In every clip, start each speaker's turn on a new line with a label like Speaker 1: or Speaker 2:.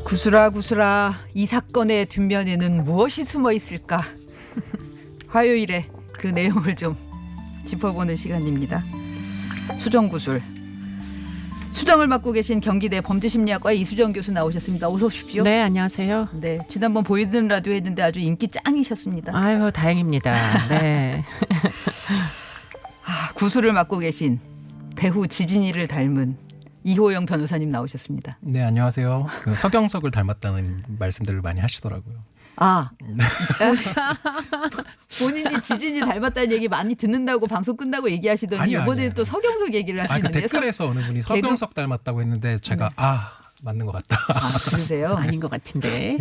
Speaker 1: 구슬아 구슬아 이 사건의 뒷면에는 무엇이 숨어 있을까? 화요일에 그 내용을 좀 짚어보는 시간입니다. 수정구술. 수정을 맡고 계신 경기대 범죄심리학과의 이수정 교수 나오셨습니다. 어서 오십시오.
Speaker 2: 네, 안녕하세요.
Speaker 1: 네, 지난번 보이는 라디오 했는데 아주 인기 짱이셨습니다.
Speaker 2: 아유, 다행입니다. 네.
Speaker 1: 구술을 맡고 계신 배우 지진이를 닮은 이호영 변호사님 나오셨습니다.
Speaker 3: 네, 안녕하세요. 그 서경석을 닮았다는 말씀들을 많이 하시더라고요.
Speaker 1: 아, 본인이 지진이 닮았다는 얘기 많이 듣는다고 방송 끝나고 얘기하시더니
Speaker 3: 아니요,
Speaker 1: 이번에는
Speaker 3: 아니에요.
Speaker 1: 또 서경석 얘기를
Speaker 3: 그
Speaker 1: 하시는데
Speaker 3: 댓글에서 어느 분이 서경석 닮았다고 했는데 제가 맞는 것 같다.
Speaker 1: 그러세요?
Speaker 2: 아닌 것 같은데.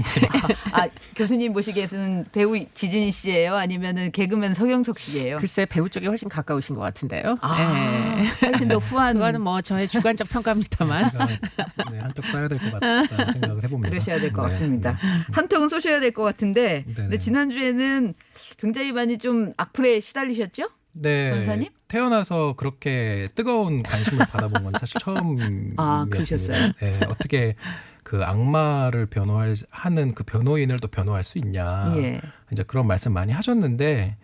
Speaker 1: 교수님 보시기에는 배우 지진이 씨예요? 아니면은 개그맨 서경석 씨예요?
Speaker 2: 글쎄 배우 쪽에 훨씬 가까우신 것 같은데요.
Speaker 1: 네. 훨씬 더 후한.
Speaker 2: 그거는 뭐 저의 주관적 평가입니다만.
Speaker 3: 네, 한턱 쏴야 될 것 같다는 생각을 해봅니다.
Speaker 1: 그러셔야 될 것
Speaker 3: 네.
Speaker 1: 같습니다. 한턱은 쏘셔야 될 것 같은데 근데 지난주에는 굉장히 많이 좀 악플에 시달리셨죠?
Speaker 3: 네,
Speaker 1: 변호사님?
Speaker 3: 태어나서 그렇게 뜨거운 관심을 받아본 건 사실 처음이었습니다.
Speaker 1: 그러셨어요?
Speaker 3: 네, 어떻게 그 악마를 변호하는 그 변호인을 또 변호할 수 있냐.
Speaker 1: 예.
Speaker 3: 이제 그런 말씀 많이 하셨는데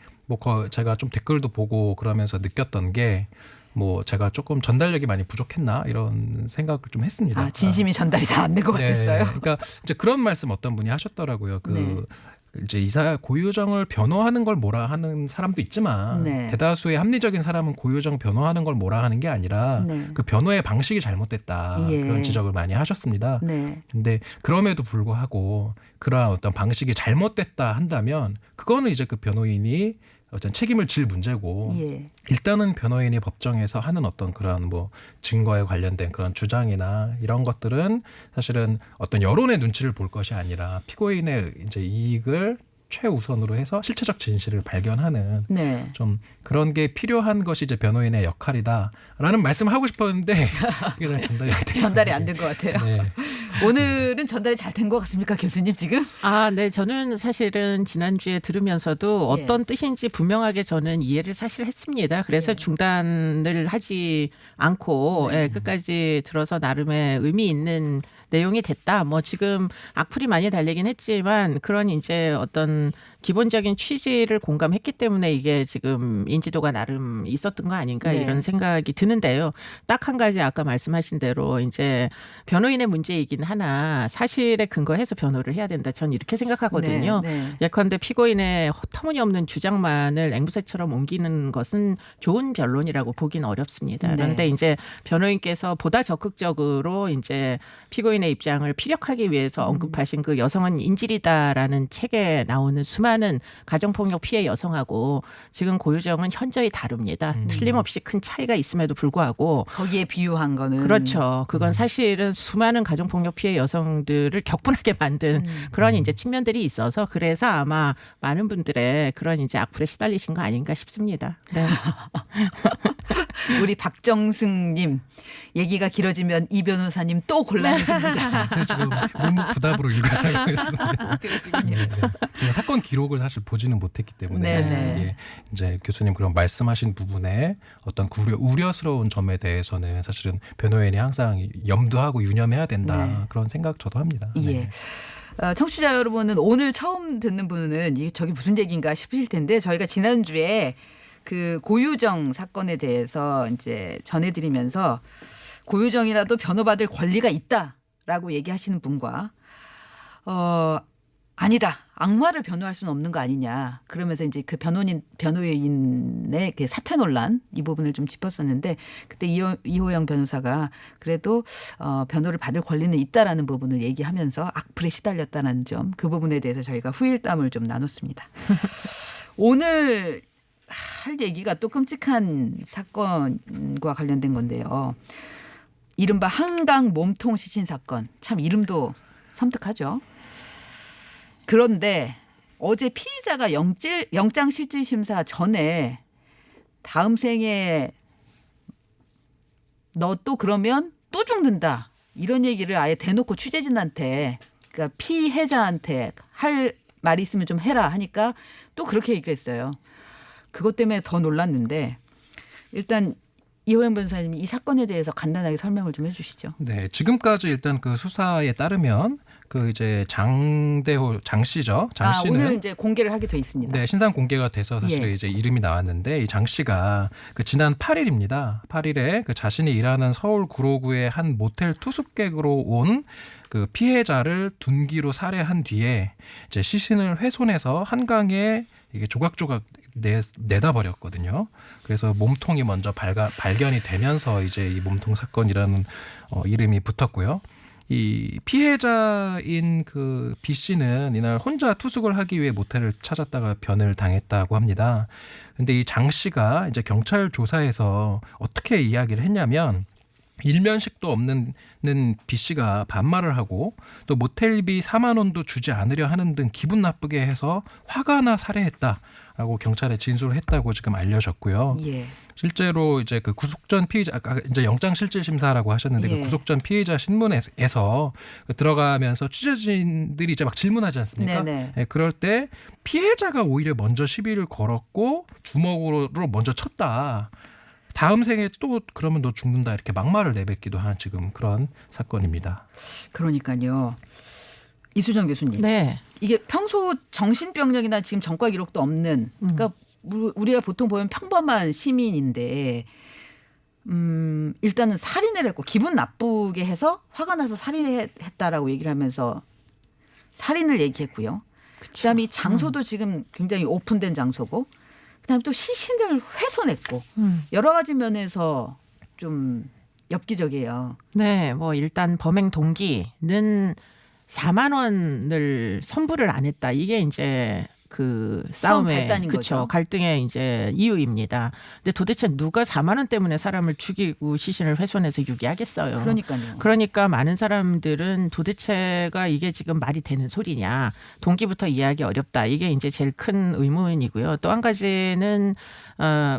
Speaker 3: 제가 좀 댓글도 보고 그러면서 느꼈던 게 제가 조금 전달력이 많이 부족했나 이런 생각을 좀 했습니다.
Speaker 1: 진심이 전달이 잘 안 된 것 같았어요.
Speaker 3: 그러니까 이제 그런 말씀 어떤 분이 하셨더라고요.
Speaker 1: 네.
Speaker 3: 이제 이사 고유정을 변호하는 걸 뭐라 하는 사람도 있지만
Speaker 1: 네.
Speaker 3: 대다수의 합리적인 사람은 고유정 변호하는 걸 뭐라 하는 게 아니라
Speaker 1: 네.
Speaker 3: 그 변호의 방식이 잘못됐다.
Speaker 1: 예.
Speaker 3: 그런 지적을 많이 하셨습니다.
Speaker 1: 네.
Speaker 3: 근데 그럼에도 불구하고 그러한 어떤 방식이 잘못됐다 한다면 그거는 이제 그 변호인이 어떤 책임을 질 문제고
Speaker 1: 예.
Speaker 3: 일단은 변호인이 법정에서 하는 어떤 그런 증거에 관련된 그런 주장이나 이런 것들은 사실은 어떤 여론의 눈치를 볼 것이 아니라 피고인의 이제 이익을 최우선으로 해서 실체적 진실을 발견하는
Speaker 1: 네.
Speaker 3: 좀 그런 게 필요한 것이 이제 변호인의 역할이다라는 말씀을 하고 싶었는데 이게 잘 전달이 안 된
Speaker 1: 것 같아요.
Speaker 3: 네.
Speaker 1: 오늘은 전달이 잘 된 것 같습니까, 교수님 지금?
Speaker 2: 네. 저는 사실은 지난주에 들으면서도 어떤 뜻인지 분명하게 저는 이해를 사실 했습니다. 그래서 중단을 하지 않고 끝까지 들어서 나름의 의미 있는 내용이 됐다. 지금 악플이 많이 달리긴 했지만 그런 이제 어떤 기본적인 취지를 공감했기 때문에 이게 지금 인지도가 나름 있었던 거 아닌가 이런 생각이 드는데요. 딱 한 가지 아까 말씀하신 대로 이제 변호인의 문제이긴 하나 사실에 근거해서 변호를 해야 된다. 전 이렇게 생각하거든요. 예컨대 피고인의 터무니없는 주장만을 앵무새처럼 옮기는 것은 좋은 변론이라고 보긴 어렵습니다. 그런데 이제 변호인께서 보다 적극적으로 이제 피고인의 입장을 피력하기 위해서 언급하신 그 여성은 인질이다라는 책에 나오는 수많은 가정폭력 피해 여성하고 지금 고유정은 현저히 다릅니다. 틀림없이 큰 차이가 있음에도 불구하고
Speaker 1: 거기에 비유한 거는
Speaker 2: 그렇죠. 그건 사실은 수많은 가정폭력 피해 여성들을 격분하게 만든 그런 이제 측면들이 있어서 그래서 아마 많은 분들의 그런 이제 악플에 시달리신 거 아닌가 싶습니다. 네.
Speaker 1: 우리 박정승님 얘기가 길어지면 이 변호사님 또 곤란해집니다.
Speaker 3: 지금 묵묵부답으로 일하고 있습니다.
Speaker 1: 그러시군요.
Speaker 3: 제가 사건 기록을 사실 보지는 못했기 때문에 이게 이제 교수님 그런 말씀하신 부분에 어떤 우려스러운 점에 대해서는 사실은 변호인이 항상 염두하고 유념해야 된다 그런 생각 저도 합니다.
Speaker 1: 예. 청취자 여러분은 오늘 처음 듣는 분은 저게 무슨 얘기인가 싶으실 텐데 저희가 지난주에 그 고유정 사건에 대해서 이제 전해드리면서 고유정이라도 변호받을 권리가 있다라고 얘기하시는 분과 아니다. 악마를 변호할 수는 없는 거 아니냐. 그러면서 이제 그 변호인의 그 사퇴 논란 이 부분을 좀 짚었었는데 그때 이호영 변호사가 그래도 변호를 받을 권리는 있다라는 부분을 얘기하면서 악플에 시달렸다는 점 그 부분에 대해서 저희가 후일담을 좀 나눴습니다. 오늘 할 얘기가 또 끔찍한 사건과 관련된 건데요. 이른바 한강 몸통 시신 사건. 참 이름도 섬뜩하죠. 그런데 어제 피의자가 영장실질심사 전에 다음 생에 너 또 그러면 또 죽는다. 이런 얘기를 아예 대놓고 취재진한테 그러니까 피해자한테 할 말이 있으면 좀 해라 하니까 또 그렇게 얘기했어요. 그것 때문에 더 놀랐는데 일단 이호영 변호사님이 이 사건에 대해서 간단하게 설명을 좀 해 주시죠.
Speaker 3: 네, 지금까지 일단 그 수사에 따르면 그 이제 장대호 장 씨죠. 장 씨는
Speaker 1: 오늘 이제 공개를 하게 돼 있습니다.
Speaker 3: 네, 신상 공개가 돼서 사실
Speaker 1: 예.
Speaker 3: 이제 이름이 나왔는데 이 장 씨가 그 지난 8일입니다. 8일에 그 자신이 일하는 서울 구로구의 한 모텔 투숙객으로 온 그 피해자를 둔기로 살해한 뒤에 이제 시신을 훼손해서 한강에 이게 조각조각 내다 버렸거든요. 그래서 몸통이 먼저 발견이 되면서 이제 이 몸통 사건이라는 이름이 붙었고요. 이 피해자인 그 B 씨는 이날 혼자 투숙을 하기 위해 모텔을 찾았다가 변을 당했다고 합니다. 근데 이 장 씨가 이제 경찰 조사에서 어떻게 이야기를 했냐면 일면식도 없는 B 씨가 반말을 하고 또 모텔비 4만 원도 주지 않으려 하는 등 기분 나쁘게 해서 화가 나 살해했다라고 경찰에 진술을 했다고 지금 알려졌고요.
Speaker 1: 예.
Speaker 3: 실제로 이제 그 구속 전 피의자 아까 이제 영장 실질 심사라고 하셨는데
Speaker 1: 예.
Speaker 3: 그 구속 전 피의자 신문에서 들어가면서 취재진들이 이제 막 질문하지 않습니까?
Speaker 1: 네네.
Speaker 3: 예, 그럴 때 피해자가 오히려 먼저 시비를 걸었고 주먹으로 먼저 쳤다. 다음 생에 또 그러면 너 죽는다 이렇게 막말을 내뱉기도 한 지금 그런 사건입니다.
Speaker 1: 그러니까요. 이수정 교수님.
Speaker 2: 네.
Speaker 1: 이게 평소 정신병력이나 지금 전과 기록도 없는 그러니까 우리가 보통 보면 평범한 시민인데 일단은 살인을 했고 기분 나쁘게 해서 화가 나서 살인했다라고 얘기를 하면서 살인을 얘기했고요. 그다음에 이 장소도 지금 굉장히 오픈된 장소고 그다음에 또 시신을 훼손했고 여러 가지 면에서 좀 엽기적이에요.
Speaker 2: 네, 뭐 일단 범행 동기는 4만 원을 선불을 안 했다. 이게 이제 그 싸움의
Speaker 1: 발단인
Speaker 2: 그쵸,
Speaker 1: 거죠.
Speaker 2: 갈등의 이제 이유입니다. 근데 도대체 누가 4만 원 때문에 사람을 죽이고 시신을 훼손해서 유기하겠어요.
Speaker 1: 그러니까요.
Speaker 2: 그러니까 많은 사람들은 도대체가 이게 지금 말이 되는 소리냐. 동기부터 이해하기 어렵다. 이게 이제 제일 큰 의문이고요. 또 한 가지는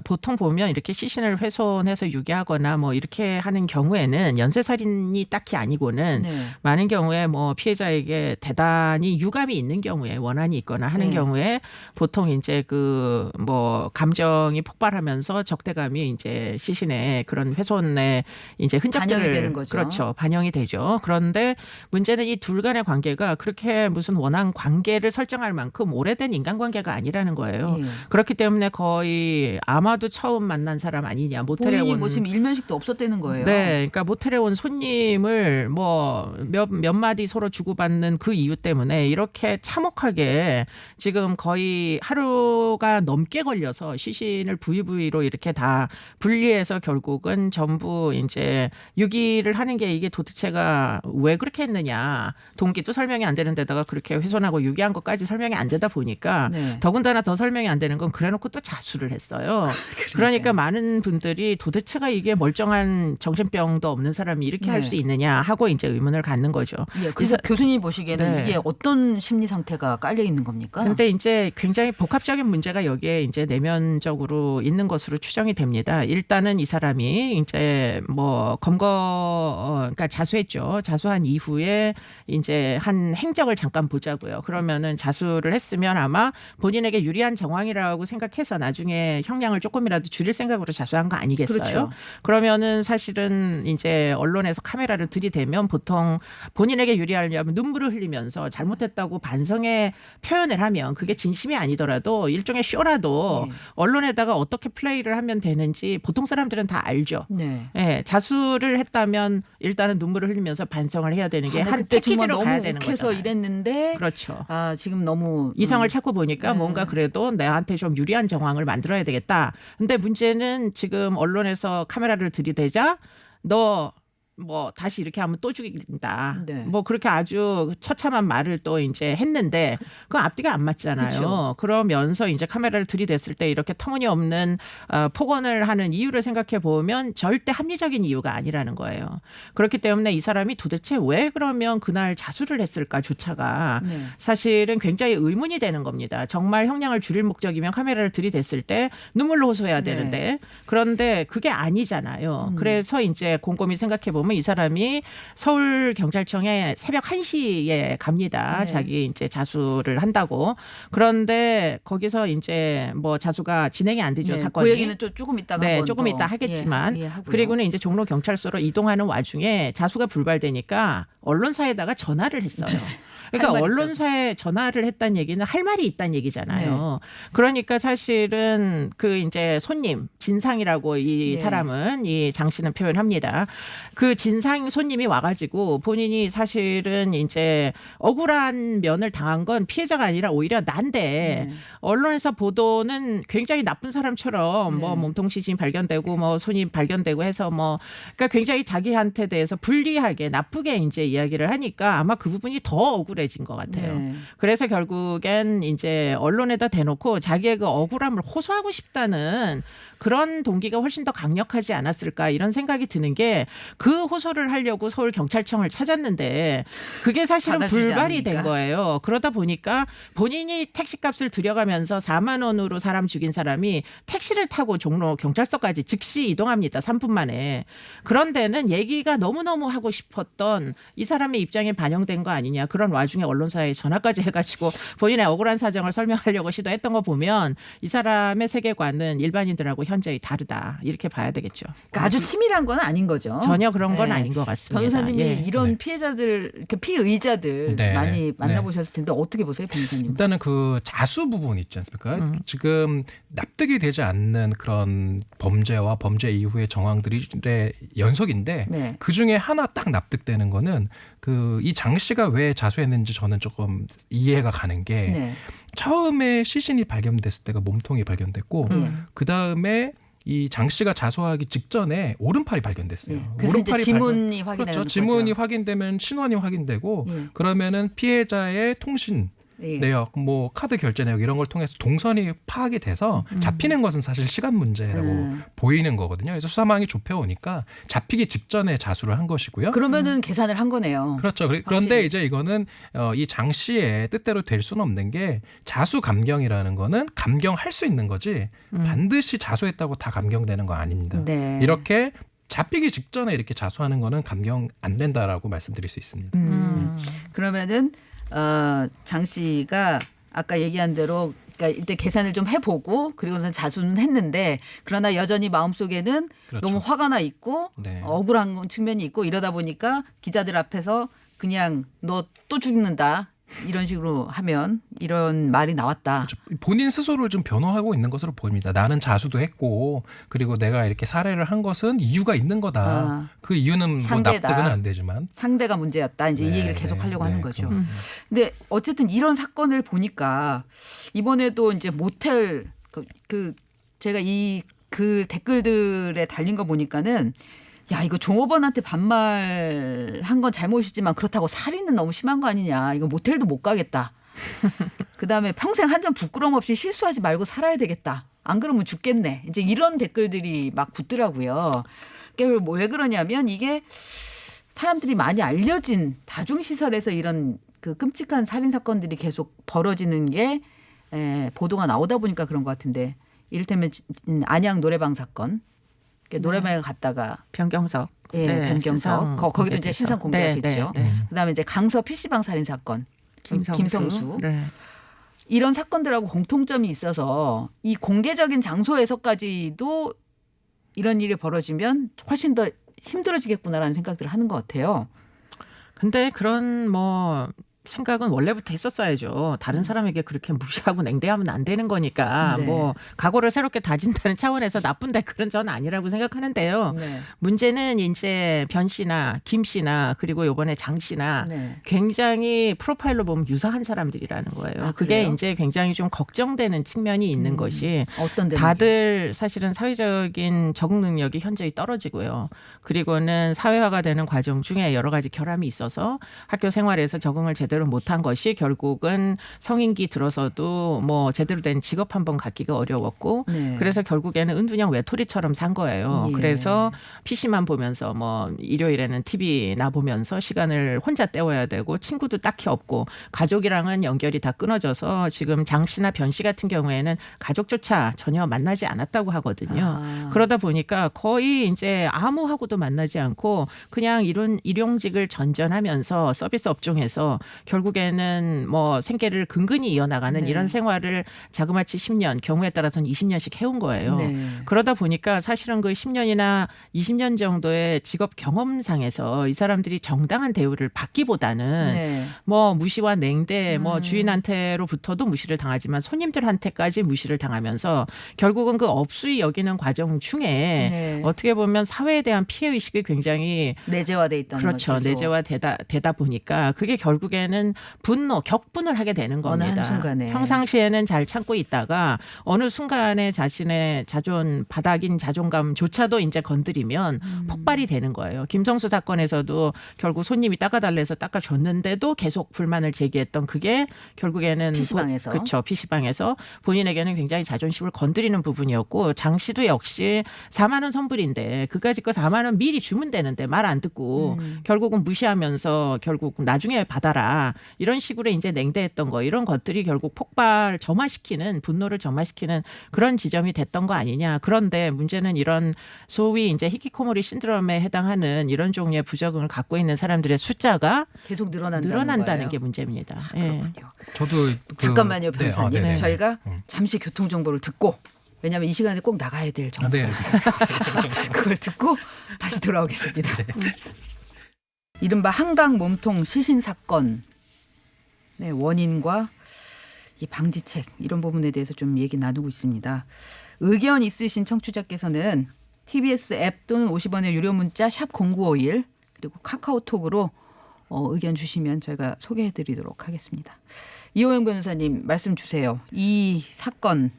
Speaker 2: 보통 보면 이렇게 시신을 훼손해서 유기하거나 뭐 이렇게 하는 경우에는 연쇄살인이 딱히 아니고는
Speaker 1: 네.
Speaker 2: 많은 경우에 뭐 피해자에게 대단히 유감이 있는 경우에 원한이 있거나 하는
Speaker 1: 네.
Speaker 2: 경우에 보통 이제 그 뭐 감정이 폭발하면서 적대감이 이제 시신에 그런 훼손의 이제 흔적들을
Speaker 1: 반영이 되는 거죠.
Speaker 2: 그렇죠. 반영이 되죠. 그런데 문제는 이 둘 간의 관계가 그렇게 무슨 원한 관계를 설정할 만큼 오래된 인간관계가 아니라는 거예요.
Speaker 1: 예.
Speaker 2: 그렇기 때문에 거의 아마도 처음 만난 사람 아니냐. 모텔에
Speaker 1: 본인이
Speaker 2: 온
Speaker 1: 뭐 지금 일면식도 없었다는 거예요.
Speaker 2: 네, 그러니까 모텔에 온 손님을 뭐 몇 마디 서로 주고받는 그 이유 때문에 이렇게 참혹하게 지금 거의 하루가 넘게 걸려서 시신을 부위부위로 이렇게 다 분리해서 결국은 전부 이제 유기를 하는 게 이게 도대체가 왜 그렇게 했느냐. 동기도 설명이 안 되는 데다가 그렇게 훼손하고 유기한 것까지 설명이 안 되다 보니까
Speaker 1: 네.
Speaker 2: 더군다나 더 설명이 안 되는 건 그래놓고 또 자수를 했어요. 그러니까 많은 분들이 도대체가 이게 멀쩡한 정신병도 없는 사람이 이렇게
Speaker 1: 네.
Speaker 2: 할 수 있느냐 하고 이제 의문을 갖는 거죠.
Speaker 1: 예, 그래서 교수님 보시기에는
Speaker 2: 네.
Speaker 1: 이게 어떤 심리 상태가 깔려 있는 겁니까?
Speaker 2: 근데 이제 굉장히 복합적인 문제가 여기에 이제 내면적으로 있는 것으로 추정이 됩니다. 일단은 이 사람이 이제 뭐 그러니까 자수했죠. 자수한 이후에 이제 한 행적을 잠깐 보자고요. 그러면은 자수를 했으면 아마 본인에게 유리한 정황이라고 생각해서 나중에 형량을 조금이라도 줄일 생각으로 자수한 거 아니겠어요?
Speaker 1: 그렇죠.
Speaker 2: 그러면은 사실은 이제 언론에서 카메라를 들이대면 보통 본인에게 유리하려면 눈물을 흘리면서 잘못했다고 반성의 표현을 하면 그게 진심이 아니더라도 일종의 쇼라도
Speaker 1: 네.
Speaker 2: 언론에다가 어떻게 플레이를 하면 되는지 보통 사람들은 다 알죠.
Speaker 1: 네.
Speaker 2: 예, 자수를 했다면 일단은 눈물을 흘리면서 반성을 해야 되는 게
Speaker 1: 아,
Speaker 2: 한
Speaker 1: 그때 정말
Speaker 2: 패키지로 가야
Speaker 1: 너무
Speaker 2: 되는
Speaker 1: 욱해서
Speaker 2: 거잖아요.
Speaker 1: 이랬는데
Speaker 2: 그렇죠.
Speaker 1: 아 지금 너무
Speaker 2: 이성을 찾고 보니까
Speaker 1: 네.
Speaker 2: 뭔가 그래도 나한테 좀 유리한 정황을 만들어야 되겠다. 근데 문제는 지금 언론에서 카메라를 들이대자 너 뭐 다시 이렇게 하면 또 죽인다.
Speaker 1: 네.
Speaker 2: 뭐 그렇게 아주 처참한 말을 또 이제 했는데 그건 앞뒤가 안 맞잖아요.
Speaker 1: 그렇죠.
Speaker 2: 그러면서 이제 카메라를 들이댔을 때 이렇게 터무니없는 폭언을 하는 이유를 생각해 보면 절대 합리적인 이유가 아니라는 거예요. 그렇기 때문에 이 사람이 도대체 왜 그러면 그날 자수를 했을까조차가
Speaker 1: 네.
Speaker 2: 사실은 굉장히 의문이 되는 겁니다. 정말 형량을 줄일 목적이면 카메라를 들이댔을 때 눈물로 호소해야
Speaker 1: 네.
Speaker 2: 되는데 그런데 그게 아니잖아요. 그래서 이제 곰곰이 생각해 보면 보면 이 사람이 서울 경찰청에 새벽 1시에 갑니다.
Speaker 1: 네.
Speaker 2: 자기 이제 자수를 한다고. 그런데 거기서 이제 뭐 자수가 진행이 안 되죠,
Speaker 1: 네,
Speaker 2: 사건이.
Speaker 1: 그 얘기는 좀 조금 이따가
Speaker 2: 네,
Speaker 1: 한번
Speaker 2: 조금
Speaker 1: 더,
Speaker 2: 이따 하겠지만
Speaker 1: 이해하고요.
Speaker 2: 그리고는 이제 종로 경찰서로 이동하는 와중에 자수가 불발되니까 언론사에다가 전화를 했어요. 그러니까
Speaker 1: 말이
Speaker 2: 언론사에 전화를 했다는 얘기는 할 말이 있다는 얘기잖아요. 그러니까 사실은 그 이제 손님 진상이라고 이
Speaker 1: 네.
Speaker 2: 사람은 이 장 씨는 표현합니다. 그 진상 손님이 와가지고 본인이 사실은 이제 억울한 면을 당한 건 피해자가 아니라 오히려 난데
Speaker 1: 네.
Speaker 2: 언론에서 보도는 굉장히 나쁜 사람처럼 뭐
Speaker 1: 네.
Speaker 2: 몸통 시신이 발견되고 뭐 손이 발견되고 해서 뭐 그러니까 굉장히 자기한테 대해서 불리하게 나쁘게 이제 이야기를 하니까 아마 그 부분이 더 억울해진 것 같아요.
Speaker 1: 네.
Speaker 2: 그래서 결국엔 이제 언론에다 대놓고 자기의 그 억울함을 호소하고 싶다는 그런 동기가 훨씬 더 강력하지 않았을까 이런 생각이 드는 게 그 호소를 하려고 서울 경찰청을 찾았는데 그게 사실은
Speaker 1: 받아주지
Speaker 2: 불발이 된
Speaker 1: 않으니까.
Speaker 2: 거예요. 그러다 보니까 본인이 택시값을 들여가면서 4만 원으로 사람 죽인 사람이 택시를 타고 종로 경찰서까지 즉시 이동합니다. 3분 만에. 그런 데는 얘기가 너무너무 하고 싶었던 이 사람의 입장에 반영된 거 아니냐. 그런 와중에 언론사에 전화까지 해가지고 본인의 억울한 사정을 설명하려고 시도했던 거 보면 이 사람의 세계관은 일반인들하고 현저히 다르다. 이렇게 봐야 되겠죠.
Speaker 1: 그러니까 아주 치밀한 건 아닌 거죠.
Speaker 2: 전혀 그런 건
Speaker 1: 네.
Speaker 2: 아닌 것 같습니다.
Speaker 1: 변호사님이
Speaker 2: 예.
Speaker 1: 이런
Speaker 3: 네.
Speaker 1: 피해자들, 이렇게 피의자들
Speaker 3: 네.
Speaker 1: 많이 만나보셨을 텐데 어떻게 보세요, 변호사님?
Speaker 3: 일단은 그 자수 부분 있지 않습니까? 지금 납득이 되지 않는 그런 범죄와 범죄 이후의 정황들의 연속인데
Speaker 1: 네.
Speaker 3: 그 중에 하나 딱 납득되는 거는 그 이 장 씨가 왜 자수했는지 저는 조금 이해가 가는 게
Speaker 1: 네.
Speaker 3: 처음에 시신이 발견됐을 때가 몸통이 발견됐고 그 다음에 이 장 씨가 자수하기 직전에 오른팔이 발견됐어요.
Speaker 1: 네. 그래서 이제 지문이 확인되는
Speaker 3: 그렇죠.
Speaker 1: 거죠.
Speaker 3: 지문이 확인되면 신원이 확인되고
Speaker 1: 예.
Speaker 3: 그러면은 피해자의 통신
Speaker 1: 예.
Speaker 3: 내역, 뭐 카드 결제 내역 이런 걸 통해서 동선이 파악이 돼서 잡히는 것은 사실 시간 문제라고 보이는 거거든요. 그래서 수사망이 좁혀오니까 잡히기 직전에 자수를 한 것이고요.
Speaker 1: 그러면은 계산을 한 거네요.
Speaker 3: 그렇죠. 그런데
Speaker 1: 확실히.
Speaker 3: 이제 이거는 이 장 씨의 뜻대로 될 수는 없는 게 자수 감경이라는 거는 감경할 수 있는 거지 반드시 자수했다고 다 감경되는 거 아닙니다.
Speaker 1: 네.
Speaker 3: 이렇게 잡히기 직전에 이렇게 자수하는 거는 감경 안 된다라고 말씀드릴 수 있습니다.
Speaker 1: 그러면은 장 씨가 아까 얘기한 대로 그러니까 일단 계산을 좀 해보고 그리고는 자수는 했는데 그러나 여전히 마음속에는
Speaker 3: 그렇죠.
Speaker 1: 너무 화가 나 있고
Speaker 3: 네.
Speaker 1: 억울한 측면이 있고 이러다 보니까 기자들 앞에서 그냥 너 또 죽는다 이런 식으로 하면 이런 말이 나왔다.
Speaker 3: 그렇죠. 본인 스스로를 좀 변호하고 있는 것으로 보입니다. 나는 자수도 했고 그리고 내가 이렇게 살해를 한 것은 이유가 있는 거다.
Speaker 1: 아,
Speaker 3: 그 이유는 뭐
Speaker 1: 상대다.
Speaker 3: 납득은 안 되지만.
Speaker 1: 상대가 문제였다. 이제 이
Speaker 3: 네,
Speaker 1: 얘기를 계속
Speaker 3: 네,
Speaker 1: 하려고
Speaker 3: 네,
Speaker 1: 하는 거죠.
Speaker 3: 그럼.
Speaker 1: 근데 어쨌든 이런 사건을 보니까 이번에도 이제 모텔 제가 이 그 댓글들에 달린 거 보니까는 야 이거 종업원한테 반말한 건 잘못이지만 그렇다고 살인은 너무 심한 거 아니냐. 이거 모텔도 못 가겠다. 그다음에 평생 한 점 부끄럼 없이 실수하지 말고 살아야 되겠다. 안 그러면 죽겠네. 이제 이런 댓글들이 막 붙더라고요. 그러니까 뭐 왜 그러냐면 이게 사람들이 많이 알려진 다중시설에서 이런 그 끔찍한 살인 사건들이 계속 벌어지는 게 보도가 나오다 보니까 그런 것 같은데 이를테면 안양 노래방 사건. 그러니까 노래방에 갔다가
Speaker 2: 변경석.
Speaker 1: 예, 변경석.
Speaker 2: 신상
Speaker 1: 거기도 이제
Speaker 2: 공개돼서.
Speaker 1: 신상 공개가
Speaker 2: 네,
Speaker 1: 됐죠.
Speaker 2: 네, 네.
Speaker 1: 그다음에 이제 강서 PC방 살인 사건. 김성수.
Speaker 2: 네.
Speaker 1: 이런 사건들하고 공통점이 있어서 이 공개적인 장소에서까지도 이런 일이 벌어지면 훨씬 더 힘들어지겠구나라는 생각들을 하는 것 같아요.
Speaker 2: 근데 그런 뭐 생각은 원래부터 했었어야죠. 다른 사람에게 그렇게 무시하고 냉대하면 안 되는 거니까
Speaker 1: 네.
Speaker 2: 뭐 각오를 새롭게 다진다는 차원에서 나쁜 댓글은 저는 아니라고 생각하는데요.
Speaker 1: 네.
Speaker 2: 문제는 이제 변 씨나 김 씨나 그리고 이번에 장 씨나
Speaker 1: 네.
Speaker 2: 굉장히 프로파일로 보면 유사한 사람들이라는 거예요.
Speaker 1: 아,
Speaker 2: 그게
Speaker 1: 그래요?
Speaker 2: 이제 굉장히 좀 걱정되는 측면이 있는 것이
Speaker 1: 어떤 데는
Speaker 2: 다들 사실은 사회적인 적응 능력이 현저히 떨어지고요. 그리고는 사회화가 되는 과정 중에 여러 가지 결함이 있어서 학교 생활에서 적응을 제대로 제대로 못한 것이 결국은 성인기 들어서도 뭐 제대로 된 직업 한번 갖기가 어려웠고
Speaker 1: 네.
Speaker 2: 그래서 결국에는 은둔형 외톨이처럼 산 거예요.
Speaker 1: 예.
Speaker 2: 그래서 PC만 보면서 뭐 일요일에는 TV나 보면서 시간을 혼자 때워야 되고 친구도 딱히 없고 가족이랑은 연결이 다 끊어져서 지금 장 씨나 변 씨 같은 경우에는 가족조차 전혀 만나지 않았다고 하거든요.
Speaker 1: 아.
Speaker 2: 그러다 보니까 거의 이제 아무하고도 만나지 않고 그냥 이런 일용직을 전전하면서 서비스 업종에서 결국에는 뭐 생계를 근근히 이어나가는
Speaker 1: 네.
Speaker 2: 이런 생활을 자그마치 10년, 경우에 따라서는 20년씩 해온 거예요.
Speaker 1: 네.
Speaker 2: 그러다 보니까 사실은 그 10년이나 20년 정도의 직업 경험상에서 이 사람들이 정당한 대우를 받기보다는
Speaker 1: 네.
Speaker 2: 뭐 무시와 냉대, 뭐 주인한테로부터도 무시를 당하지만 손님들한테까지 무시를 당하면서 결국은 그 업수위 여기는 과정 중에
Speaker 1: 네.
Speaker 2: 어떻게 보면 사회에 대한 피해 의식이 굉장히
Speaker 1: 내재화돼 있다는
Speaker 2: 그렇죠.
Speaker 1: 거죠.
Speaker 2: 내재화되다 보니까 그게 결국에는 분노, 격분을 하게 되는
Speaker 1: 어느
Speaker 2: 겁니다.
Speaker 1: 한순간에.
Speaker 2: 평상시에는 잘 참고 있다가 어느 순간에 자신의 바닥인 자존감조차도 이제 건드리면 폭발이 되는 거예요. 김성수 사건에서도 결국 손님이 닦아달래서 닦아줬는데도 계속 불만을 제기했던 그게 결국에는
Speaker 1: PC방에서.
Speaker 2: 그렇죠. PC방에서 본인에게는 굉장히 자존심을 건드리는 부분이었고 장 씨도 역시 4만 원 선불인데 그까짓 거 4만 원 미리 주면 되는데 말 안 듣고 결국은 무시하면서 결국 나중에 받아라 이런 식으로 이제 냉대했던 거 이런 것들이 결국 폭발 점화시키는 분노를 점화시키는 그런 지점이 됐던 거 아니냐. 그런데 문제는 이런 소위 이제 히키코모리 신드롬에 해당하는 이런 종류의 부적응을 갖고 있는 사람들의 숫자가
Speaker 1: 계속 늘어난다는 거예요.
Speaker 2: 게 문제입니다.
Speaker 1: 아, 그렇군요.
Speaker 3: 저도
Speaker 1: 잠깐만요,
Speaker 3: 네,
Speaker 1: 변호사님.
Speaker 3: 네네.
Speaker 1: 저희가 잠시 교통 정보를 듣고 왜냐하면 이 시간에 꼭 나가야 될 정보.
Speaker 3: 네, 알겠습니다.
Speaker 1: 그걸 듣고 다시 돌아오겠습니다. 이른바 한강 몸통 시신 사건 네, 원인과 이 방지책 이런 부분에 대해서 좀 얘기 나누고 있습니다. 의견 있으신 청취자께서는 TBS 앱 또는 50원의 유료 문자 샵 0951 그리고 카카오톡으로 의견 주시면 저희가 소개해드리도록 하겠습니다. 이호영 변호사님 말씀 주세요. 이 사건.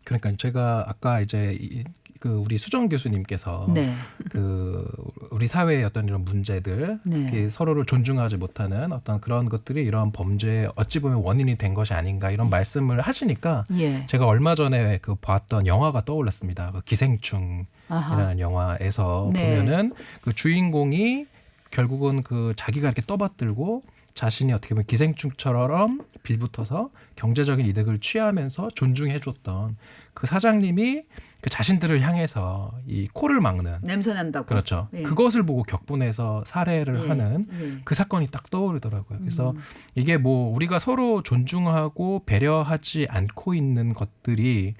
Speaker 3: 그러니까 제가 아까 이제 그 우리 수정 교수님께서
Speaker 1: 네.
Speaker 3: 그 우리 사회의 어떤 이런 문제들,
Speaker 1: 네.
Speaker 3: 특히 서로를 존중하지 못하는 어떤 그런 것들이 이런 범죄의 어찌 보면 원인이 된 것이 아닌가 이런 말씀을 하시니까
Speaker 1: 예.
Speaker 3: 제가 얼마 전에 그 봤던 영화가 떠올랐습니다. 그 기생충이라는
Speaker 1: 아하.
Speaker 3: 영화에서
Speaker 1: 네.
Speaker 3: 보면은 그 주인공이 결국은 그 자기가 이렇게 떠받들고 자신이 어떻게 보면 기생충처럼 빌붙어서 경제적인 이득을 취하면서 존중해줬던 그 사장님이 그 자신들을 향해서 이 코를 막는
Speaker 1: 냄새 난다고.
Speaker 3: 그렇죠.
Speaker 1: 예.
Speaker 3: 그것을 보고 격분해서 살해를
Speaker 1: 예.
Speaker 3: 하는
Speaker 1: 예.
Speaker 3: 그 사건이 딱 떠오르더라고요. 그래서 이게 뭐 우리가 서로 존중하고 배려하지 않고 있는 것들이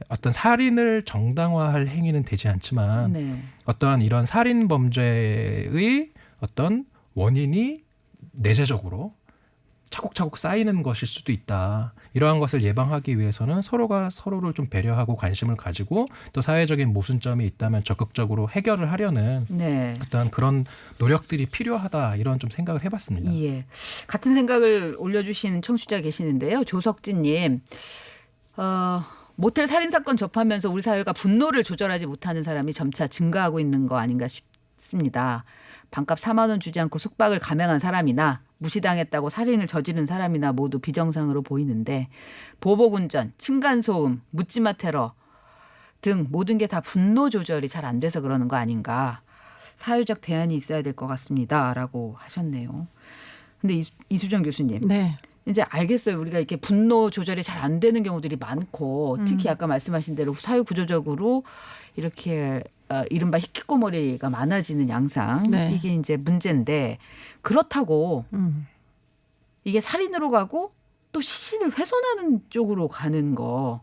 Speaker 3: 어떤 살인을 정당화할 행위는 되지 않지만
Speaker 1: 네.
Speaker 3: 어떠한 이런 살인 범죄의 어떤 원인이 내재적으로 차곡차곡 쌓이는 것일 수도 있다. 이러한 것을 예방하기 위해서는 서로가 서로를 좀 배려하고 관심을 가지고 또 사회적인 모순점이 있다면 적극적으로 해결을 하려는
Speaker 1: 네.
Speaker 3: 어떠한 그런 노력들이 필요하다. 이런 좀 생각을 해봤습니다.
Speaker 1: 예. 같은 생각을 올려주신 청취자 계시는데요. 조석진님. 모텔 살인 사건 접하면서 우리 사회가 분노를 조절하지 못하는 사람이 점차 증가하고 있는 거 아닌가 싶습니다. 반값 4만 원 주지 않고 숙박을 감행한 사람이나 무시당했다고 살인을 저지른 사람이나 모두 비정상으로 보이는데 보복운전, 층간소음, 묻지마 테러 등 모든 게 다 분노 조절이 잘 안 돼서 그러는 거 아닌가. 사회적 대안이 있어야 될 것 같습니다. 라고 하셨네요. 근데 이수정 교수님.
Speaker 2: 네.
Speaker 1: 이제 알겠어요. 우리가 이렇게 분노 조절이 잘 안 되는 경우들이 많고 특히 아까 말씀하신 대로 사회 구조적으로 이렇게 이른바 히키코모리가 많아지는 양상
Speaker 2: 네.
Speaker 1: 이게 이제 문제인데 그렇다고 이게 살인으로 가고 또 시신을 훼손하는 쪽으로 가는 거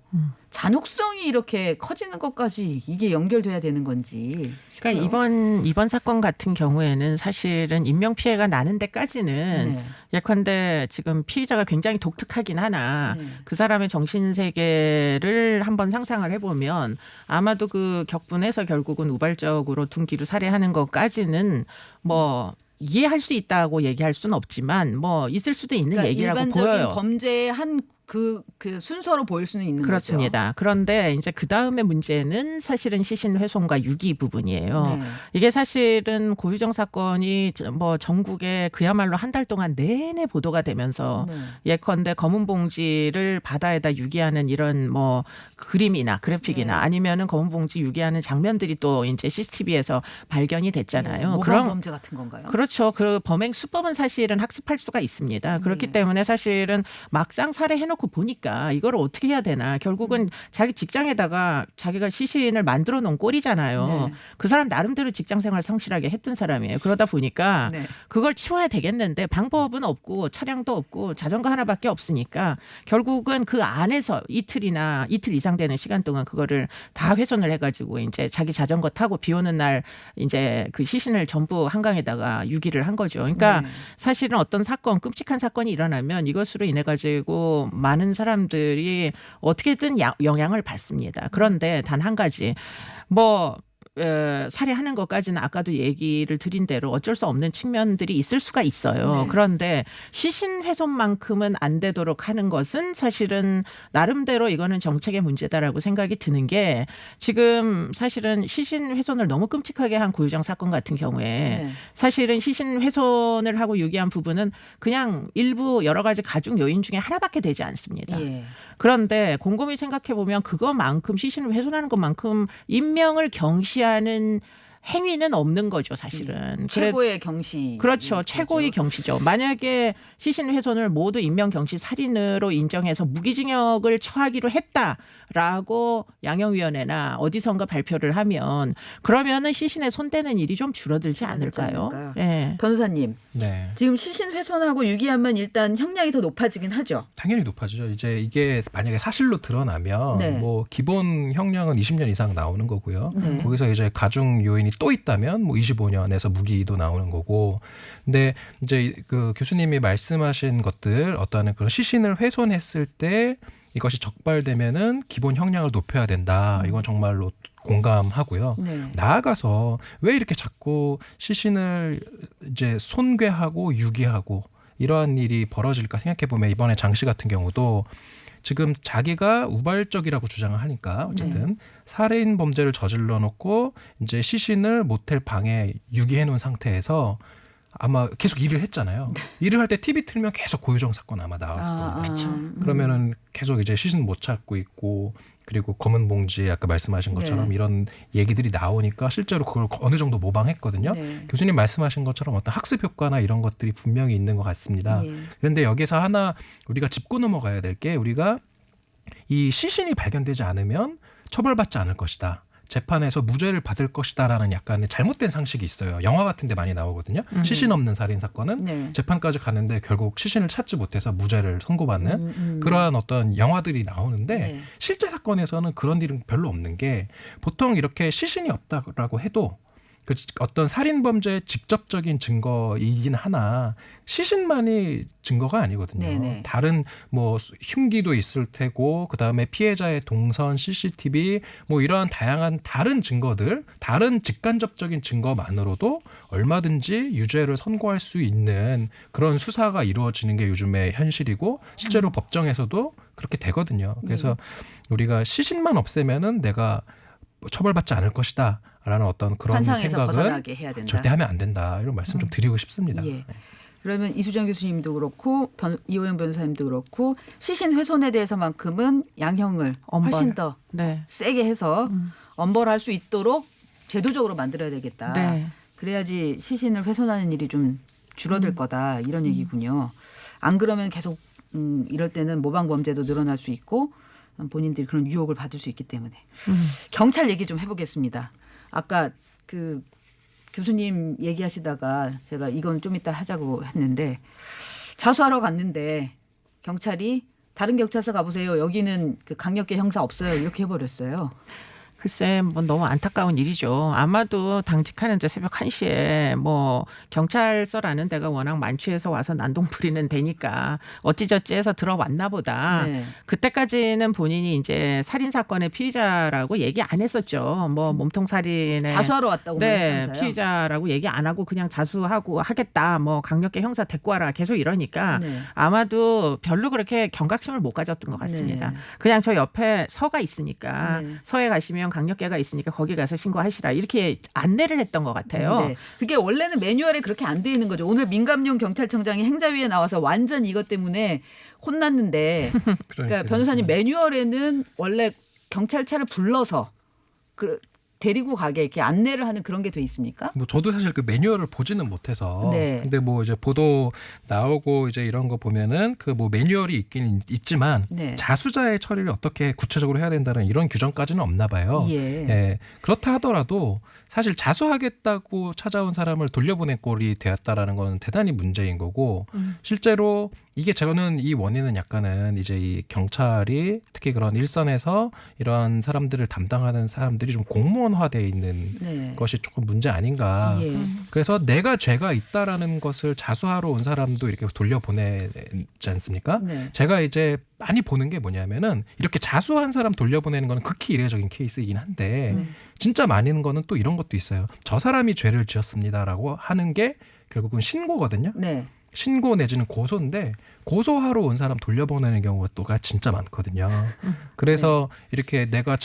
Speaker 1: 잔혹성이 이렇게 커지는 것까지 이게 연결돼야 되는 건지 싶어요.
Speaker 2: 그러니까 이번 사건 같은 경우에는 사실은 인명 피해가 나는 데까지는
Speaker 1: 네.
Speaker 2: 예컨대 지금 피의자가 굉장히 독특하긴 하나
Speaker 1: 네.
Speaker 2: 그 사람의 정신 세계를 한번 상상을 해보면 아마도 그 격분해서 결국은 우발적으로 둔기로 살해하는 것까지는 뭐 이해할 수 있다고 얘기할 수는 없지만 뭐 있을 수도 있는
Speaker 1: 그러니까
Speaker 2: 얘기라고
Speaker 1: 일반적인
Speaker 2: 보여요.
Speaker 1: 범죄의 한 그 순서로 보일 수는 있는
Speaker 2: 그렇습니다. 그런데 이제 그 다음에 문제는 사실은 시신 훼손과 유기 부분이에요.
Speaker 1: 거죠. 네.
Speaker 2: 이게 사실은 고유정 사건이 뭐 전국에 그야말로 한 달 동안 내내 보도가 되면서
Speaker 1: 네.
Speaker 2: 예컨대 검은 봉지를 바다에다 유기하는 이런 뭐 그림이나 그래픽이나
Speaker 1: 네.
Speaker 2: 아니면은 검은 봉지 유기하는 장면들이 또 이제 CCTV에서 발견이 됐잖아요.
Speaker 1: 모방 범죄 같은 건가요?
Speaker 2: 그렇죠. 그 범행 수법은 사실은 학습할 수가 있습니다. 그렇기
Speaker 1: 네. 때문에
Speaker 2: 때문에 사실은 막상 살해해놓고 보니까 이걸 어떻게 해야 되나. 결국은 자기 직장에다가 자기가 시신을 만들어 놓은 꼴이잖아요.
Speaker 1: 네.
Speaker 2: 그 사람 나름대로 직장생활 성실하게 했던 사람이에요. 그러다 보니까
Speaker 1: 네.
Speaker 2: 그걸 치워야 되겠는데 방법은 없고 차량도 없고 자전거 하나밖에 없으니까 결국은 그 안에서 이틀 이상 되는 시간 동안 그거를 다 훼손을 해가지고 이제 자기 자전거 타고 비 오는 날 이제 그 시신을 전부 한강에다가 유기를 한 거죠. 그러니까
Speaker 1: 네.
Speaker 2: 사실은 어떤 사건, 끔찍한 사건이 일어나면 이것으로 인해 가지고 많은 사람들이 어떻게든 영향을 받습니다. 그런데 단 한 가지 뭐 살해하는 것까지는 아까도 얘기를 드린 대로 어쩔 수 없는 측면들이 있을 수가 있어요.
Speaker 1: 네.
Speaker 2: 그런데 시신 훼손만큼은 안 되도록 하는 것은 사실은 나름대로 이거는 정책의 문제다라고 생각이 드는 게 지금 사실은 시신 훼손을 너무 끔찍하게 한 고유정 사건 같은 경우에
Speaker 1: 네.
Speaker 2: 사실은 시신 훼손을 하고 유기한 부분은 그냥 일부 여러 가지 가중 요인 중에 하나밖에 되지 않습니다.
Speaker 1: 예.
Speaker 2: 그런데 곰곰이 생각해 보면 그것만큼 시신을 훼손하는 것만큼 인명을 경시하는 행위는 없는 거죠, 사실은.
Speaker 1: 최고의 경시.
Speaker 2: 그렇죠. 최고의 경시죠. 만약에 시신 훼손을 모두 인명 경시 살인으로 인정해서 무기징역을 처하기로 했다라고 양형위원회나 어디선가 발표를 하면 그러면은 시신에 손대는 일이 좀 줄어들지 않을까요?
Speaker 1: 않을까요?
Speaker 2: 예.
Speaker 1: 변호사님,
Speaker 3: 네.
Speaker 1: 지금 시신 훼손하고 유기하면 일단 형량이 더 높아지긴 하죠.
Speaker 3: 당연히 높아지죠. 이제 이게 만약에 사실로 드러나면
Speaker 1: 네.
Speaker 3: 뭐 기본 형량은 20년 이상 나오는 거고요.
Speaker 1: 네.
Speaker 3: 거기서 이제 가중 요인이 또 있다면 뭐 25년에서 무기도 나오는 거고. 근데 이제 그 교수님이 말씀하신 것들 어떠한 그런 시신을 훼손했을 때 이것이 적발되면은 기본 형량을 높여야 된다. 이건 정말로 공감하고요.
Speaker 1: 네.
Speaker 3: 나아가서 왜 이렇게 자꾸 시신을 이제 손괴하고 유기하고 이러한 일이 벌어질까 생각해 보면 이번에 장 씨 같은 경우도 지금 자기가 우발적이라고 주장을 하니까 어쨌든 살인 범죄를 저질러 놓고 이제 시신을 모텔 방에 유기해 놓은 상태에서 아마 계속 일을 했잖아요. 일을 할 때 TV 틀면 계속 고유정 사건 아마 나왔을 겁니다. 그러면은 계속 이제 시신 못 찾고 있고 그리고 검은 봉지 아까 말씀하신 것처럼
Speaker 1: 네.
Speaker 3: 이런 얘기들이 나오니까 실제로 그걸 어느 정도 모방했거든요.
Speaker 1: 네.
Speaker 3: 교수님 말씀하신 것처럼 어떤 학습 효과나 이런 것들이 분명히 있는 것 같습니다.
Speaker 1: 예.
Speaker 3: 그런데 여기서 하나 우리가 짚고 넘어가야 될 게 우리가 이 시신이 발견되지 않으면 처벌받지 않을 것이다. 재판에서 무죄를 받을 것이다라는 약간의 잘못된 상식이 있어요. 영화 같은 데 많이 나오거든요. 시신 없는 살인 사건은
Speaker 1: 네.
Speaker 3: 재판까지 가는데 결국 시신을 찾지 못해서 무죄를 선고받는 그러한 어떤 영화들이 나오는데
Speaker 1: 네.
Speaker 3: 실제 사건에서는 그런 일은 별로 없는 게 보통 이렇게 시신이 없다라고 해도 그 어떤 살인 범죄의 직접적인 증거이긴 하나 시신만이 증거가 아니거든요.
Speaker 1: 네네.
Speaker 3: 다른 뭐 흉기도 있을 테고 그다음에 피해자의 동선, CCTV 뭐 이러한 다양한 다른 증거들, 다른 직간접적인 증거만으로도 얼마든지 유죄를 선고할 수 있는 그런 수사가 이루어지는 게 요즘의 현실이고 실제로 법정에서도 그렇게 되거든요. 그래서 우리가 시신만 없애면은 내가 처벌받지 않을 것이다. 라는 어떤 그런
Speaker 1: 환상에서
Speaker 3: 생각은
Speaker 1: 벗어나게 해야 된다.
Speaker 3: 절대 하면 안 된다. 이런 말씀 좀 드리고 싶습니다.
Speaker 1: 예. 그러면 이수정 교수님도 그렇고 이호영 변호사님도 그렇고 시신 훼손에 대해서만큼은 양형을
Speaker 2: 엄벌.
Speaker 1: 훨씬 더
Speaker 2: 네.
Speaker 1: 세게 해서 엄벌할 수 있도록 제도적으로 만들어야 되겠다.
Speaker 2: 네.
Speaker 1: 그래야지 시신을 훼손하는 일이 좀 줄어들 거다 이런 얘기군요. 안 그러면 계속 이럴 때는 모방 범죄도 늘어날 수 있고 본인들이 그런 유혹을 받을 수 있기 때문에 경찰 얘기 좀 해보겠습니다. 아까 그 교수님 얘기하시다가 제가 이건 좀 이따 하자고 했는데 자수하러 갔는데 경찰이 다른 경찰서 가보세요. 여기는 그 강력계 형사 없어요. 이렇게 해버렸어요.
Speaker 2: 글쎄, 뭐 너무 안타까운 일이죠. 아마도 당직하는 이제 새벽 1시에 뭐 경찰서라는 데가 워낙 만취해서 와서 난동 부리는 데니까 어찌저찌 해서 들어왔나 보다.
Speaker 1: 네.
Speaker 2: 그때까지는 본인이 이제 살인 사건의 피의자라고 얘기 안 했었죠. 뭐 몸통 살인의
Speaker 1: 자수하러 왔다고
Speaker 2: 네,
Speaker 1: 말했다면서요?
Speaker 2: 피의자라고 얘기 안 하고 그냥 자수하고 하겠다. 뭐 강력계 형사 데리고 와라. 계속 이러니까
Speaker 1: 네.
Speaker 2: 아마도 별로 그렇게 경각심을 못 가졌던 것 같습니다.
Speaker 1: 네.
Speaker 2: 그냥 저 옆에 서가 있으니까
Speaker 1: 네.
Speaker 2: 서에 가시면 강력계가 있으니까 거기 가서 신고하시라. 이렇게 안내를 했던 것 같아요.
Speaker 1: 네. 그게 원래는 매뉴얼에 그렇게 안 돼 있는 거죠. 오늘 민감용 경찰청장이 행자위에 나와서 완전 이것 때문에 혼났는데 그러니까 변호사님 매뉴얼에는 원래 경찰차를 불러서 데리고 가게 이렇게 안내를 하는 그런 게 돼 있습니까?
Speaker 3: 뭐 저도 사실 그 매뉴얼을 보지는 못해서
Speaker 1: 네.
Speaker 3: 근데 뭐 이제 보도 나오고 이제 이런 거 보면은 그 뭐 매뉴얼이 있긴 있지만
Speaker 1: 네.
Speaker 3: 자수자의 처리를 어떻게 구체적으로 해야 된다는 이런 규정까지는 없나 봐요.
Speaker 1: 예.
Speaker 3: 예. 그렇다 하더라도 사실 자수하겠다고 찾아온 사람을 돌려보낸 꼴이 되었다라는 건 대단히 문제인 거고 실제로 이게 저는 이 원인은 약간은 이제 이 경찰이 특히 그런 일선에서 이런 사람들을 담당하는 사람들이 좀 공무원화되어 있는
Speaker 1: 네.
Speaker 3: 것이 조금 문제 아닌가.
Speaker 1: 예.
Speaker 3: 그래서 내가 죄가 있다라는 것을 자수하러 온 사람도 이렇게 돌려보내지 않습니까?
Speaker 1: 네.
Speaker 3: 제가 이제 많이 보는 게 뭐냐면은 이렇게 자수한 사람 돌려보내는 거는 극히 이례적인 케이스이긴 한데
Speaker 1: 네.
Speaker 3: 진짜 많은 거는 또 이런 것도 있어요. 저 사람이 죄를 지었습니다라고 하는 게 결국은 신고거든요.
Speaker 1: 네.
Speaker 3: 신고 내지는 고소인데 고소하러 온 사람 돌려보내는 경우가 또가 진짜 많거든요. 그래서 이렇게 내가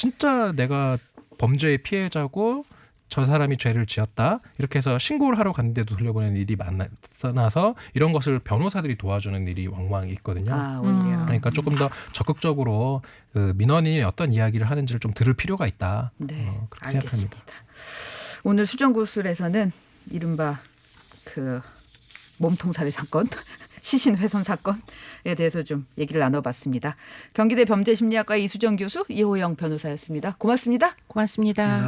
Speaker 3: 범죄의 피해자고 저 사람이 죄를 지었다 이렇게 해서 신고를 하러 갔는데도 돌려보내는 일이 많아서 이런 것을 변호사들이 도와주는 일이 왕왕 있거든요.
Speaker 1: 아, 오히려.
Speaker 3: 그러니까 조금 더 적극적으로 그 민원인이 어떤 이야기를 하는지를 좀 들을 필요가 있다.
Speaker 1: 네.
Speaker 3: 그렇게
Speaker 1: 알겠습니다.
Speaker 3: 생각합니다.
Speaker 1: 오늘 수정구술에서는 이른바 그 몸통살해 사건, 시신 훼손 사건에 대해서 좀 얘기를 나눠봤습니다. 경기대 범죄심리학과 이수정 교수, 이호영 변호사였습니다. 고맙습니다.
Speaker 2: 고맙습니다.